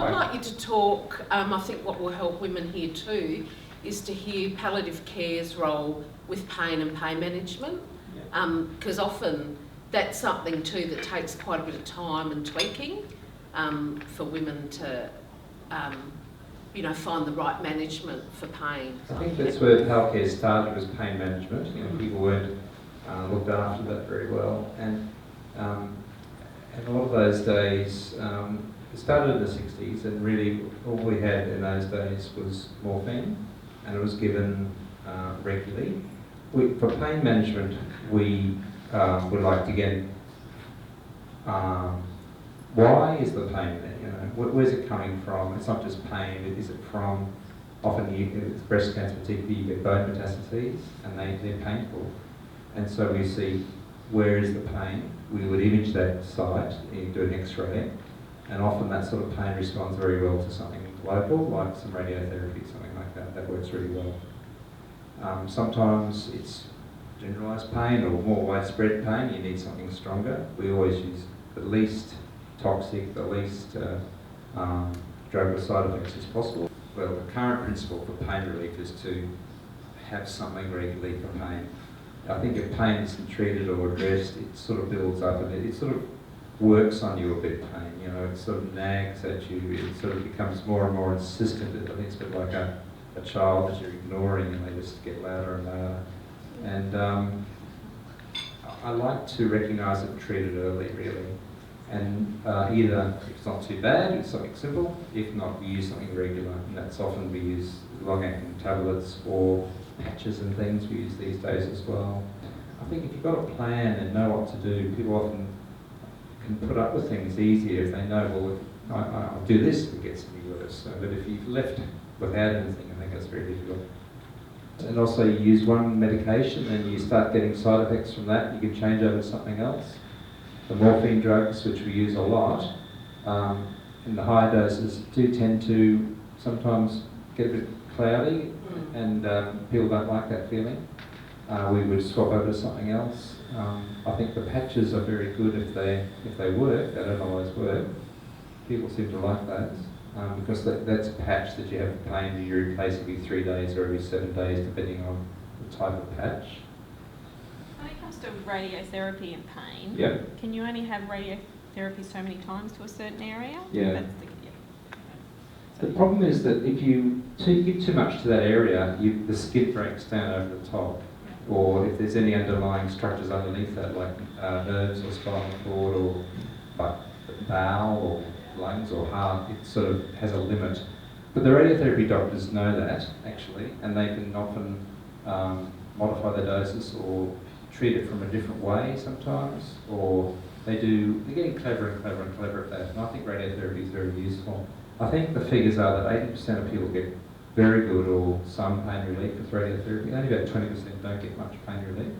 I'd like you to talk, I think what will help women here too is to hear palliative care's role with pain and pain management, because often that's something too that takes quite a bit of time and tweaking for women to find the right management for pain. I think that's where PALcare started, was pain management. People weren't looked after that very well, and a lot of those days, it started in the 60s, and really all we had in those days was morphine, and it was given regularly. For pain management, we would like to get why is the pain there? Where's it coming from? It's not just pain. Is it from, often it's breast cancer particularly, you get bone metastases and they're painful. And so we see where is the pain. We would image that site, do an X-ray, and often that sort of pain responds very well to something local, like some radiotherapy, something like that. That works really well. Sometimes it's generalised pain or more widespread pain. You need something stronger. We always use the least toxic, the least drug with side effects as possible. Well, the current principle for pain relief is to have something regularly for pain. I think if pain isn't treated or addressed, it sort of builds up and it sort of works on you a bit, pain. It sort of nags at you, it sort of becomes more and more insistent. I think it's a bit like a child that you're ignoring and they just get louder and louder. And I like to recognise it and treat it early, really. And either, if it's not too bad, it's something simple. If not, we use something regular, and that's often we use long-acting tablets or patches and things we use these days as well. I think if you've got a plan and know what to do, people often can put up with things easier if they know, well, I'll do this if it gets any worse. But if you've left without anything, I think that's very difficult. And also you use one medication and you start getting side effects from that, you can change over to something else. The morphine drugs, which we use a lot, in the higher doses do tend to sometimes get a bit cloudy, and people don't like that feeling. We would swap over to something else. I think the patches are very good if they work. They don't always work. People seem to like those because that's a patch that you have for pain and you replace every 3 days or every 7 days, depending on the type of patch. When it comes to radiotherapy and pain, Yep. Can you only have radiotherapy so many times to a certain area? Yeah. The problem is that if you give too much to that area, the skin breaks down over the top. Or if there's any underlying structures underneath that, like nerves or spinal cord or bowel or lungs or heart, it sort of has a limit. But the radiotherapy doctors know that, actually, and they can often modify the doses or treat it from a different way sometimes, or they're getting clever and clever and clever at that, and I think radiotherapy is very useful. I think the figures are that 80% of people get very good or some pain relief with radiotherapy. Only about 20% don't get much pain relief.